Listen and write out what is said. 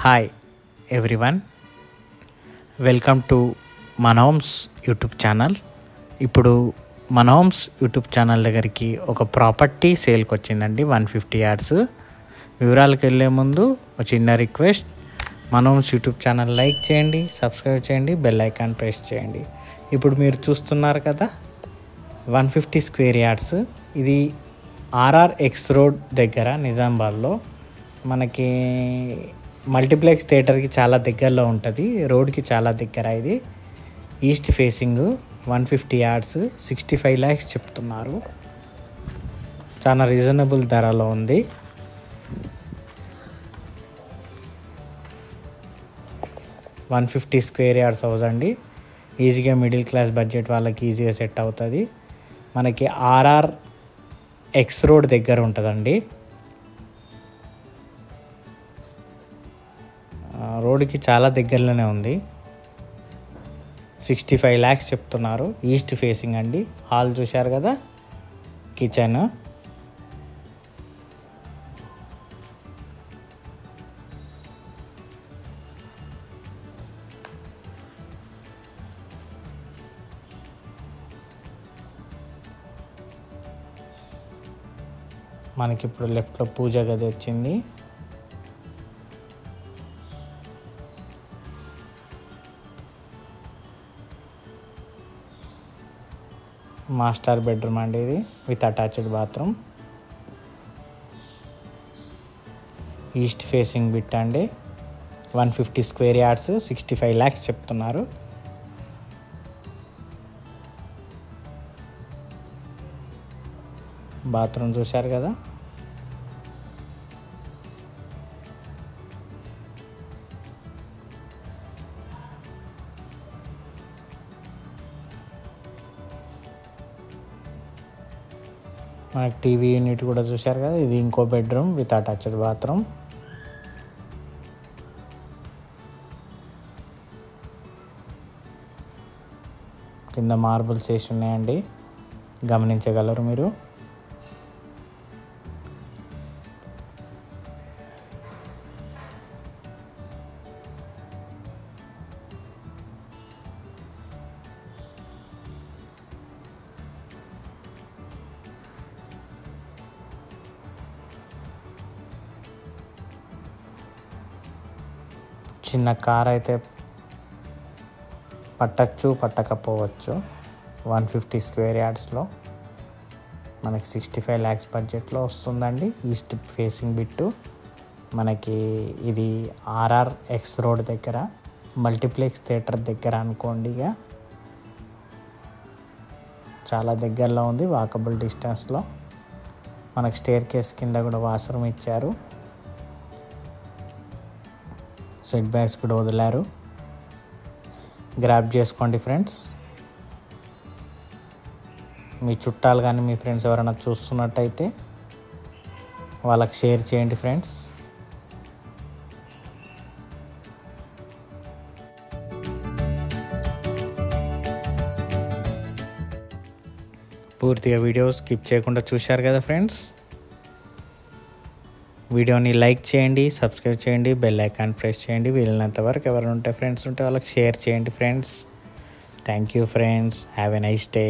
Hi everyone, welcome to మన homes YouTube channel. ఇప్పుడు మన హోమ్స్ యూట్యూబ్ ఛానల్ దగ్గరికి ఒక ప్రాపర్టీ సేల్కి వచ్చిందండి, 150 యార్డ్స్. వివరాలకు వెళ్ళే ముందు ఒక చిన్న రిక్వెస్ట్, మన హోమ్స్ యూట్యూబ్ ఛానల్ లైక్ చేయండి, సబ్స్క్రైబ్ చేయండి, బెల్ ఐకాన్ ప్రెస్ చేయండి. ఇప్పుడు మీరు చూస్తున్నారు కదా 150 స్క్వేర్ యార్డ్స్. ఇది RRX రోడ్ దగ్గర నిజామాబాద్లో. మనకి మల్టీప్లెక్స్ థియేటర్కి చాలా దగ్గరలో ఉంటుంది, రోడ్కి చాలా దగ్గర. ఇది ఈస్ట్ ఫేసింగ్ 150 యార్డ్స్, 65 lakhs చెప్తున్నారు. చాలా రీజనబుల్ ధరలో ఉంది. వన్ 150 స్క్వేర్ యార్డ్స్ హౌస్ అండి. ఈజీగా మిడిల్ క్లాస్ బడ్జెట్ వాళ్ళకి ఈజీగా సెట్ అవుతుంది. మనకి RRX రోడ్ దగ్గర ఉంటుందండి. రోడ్డుకి చాలా దగ్గరలోనే ఉంది. 65 lakhs చెప్తున్నారు. ఈస్ట్ ఫేసింగ్ అండి. హాల్ చూశారు కదా, కిచెన్. మనకిప్పుడు లెఫ్ట్లో పూజ గది వచ్చింది. మాస్టర్ బెడ్రూమ్ అండి ఇది, with attached bathroom. East facing bit అండి. 150 స్క్వేర్ యార్డ్స్, 65 lakhs చెప్తున్నారు. బాత్రూమ్ చూశారు కదా. మనకి టీవీ యూనిట్ కూడా చూశారు కదా. ఇది ఇంకో బెడ్రూమ్ విత్ అటాచ్డ్ బాత్రూమ్. కింద మార్బుల్స్ వేసి ఉన్నాయండి, గమనించగలరు మీరు. చిన్న కార్ అయితే పట్టచ్చు, పట్టకపోవచ్చు. 150 స్క్వేర్ యార్డ్స్లో మనకి 65 lakhs బడ్జెట్లో వస్తుందండి. East facing bit. మనకి ఇది RRX రోడ్ దగ్గర, మల్టీప్లెక్స్ థియేటర్ దగ్గర అనుకోండి. ఇక చాలా దగ్గరలో ఉంది, వాకబుల్ డిస్టెన్స్లో. మనకి స్టేర్ కేస్ కింద కూడా వాష్రూమ్ ఇచ్చారు. సెట్ బ్యాగ్స్ కూడా వదిలారు. గ్రాబ్ చేసుకోండి ఫ్రెండ్స్. మీ చుట్టాలు కానీ మీ ఫ్రెండ్స్ ఎవరైనా చూస్తున్నట్టయితే వాళ్ళకి షేర్ చేయండి ఫ్రెండ్స్. పూర్తిగా వీడియో స్కిప్ చేయకుండా చూశారు కదా ఫ్రెండ్స్. వీడియోని లైక్ చేయండి, సబ్స్క్రైబ్ చేయండి, బెల్ ఐకాన్ ప్రెస్ చేయండి. వీలైనంత వరకు ఎవరైనా ఉంటే ఫ్రెండ్స్ ఉంటే వాళ్ళకి షేర్ చేయండి friends. Thank you friends. Have a nice day.